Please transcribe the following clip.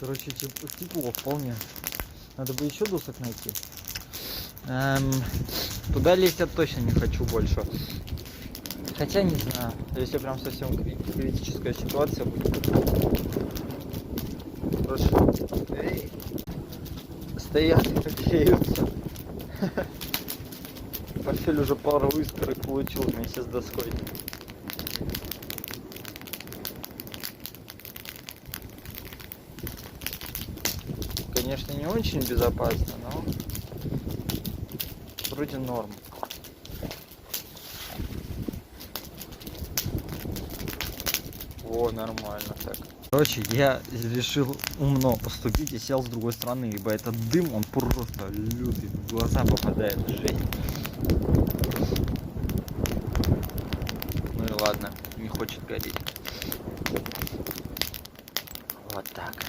Короче, тепло вполне. Надо бы еще досок найти. Туда лезть я точно не хочу больше. Хотя не знаю, если прям совсем критическая ситуация будет. Хорошо. Эй. Стоят и греются. Портфель уже пару искорок получил вместе с доской. Конечно, не очень безопасно, но вроде норм. О, нормально так. Короче, я решил умно поступить и сел с другой стороны, ибо этот дым, он просто лютый, в глаза попадает, жесть. Ну и ладно, не хочет гореть. Вот так.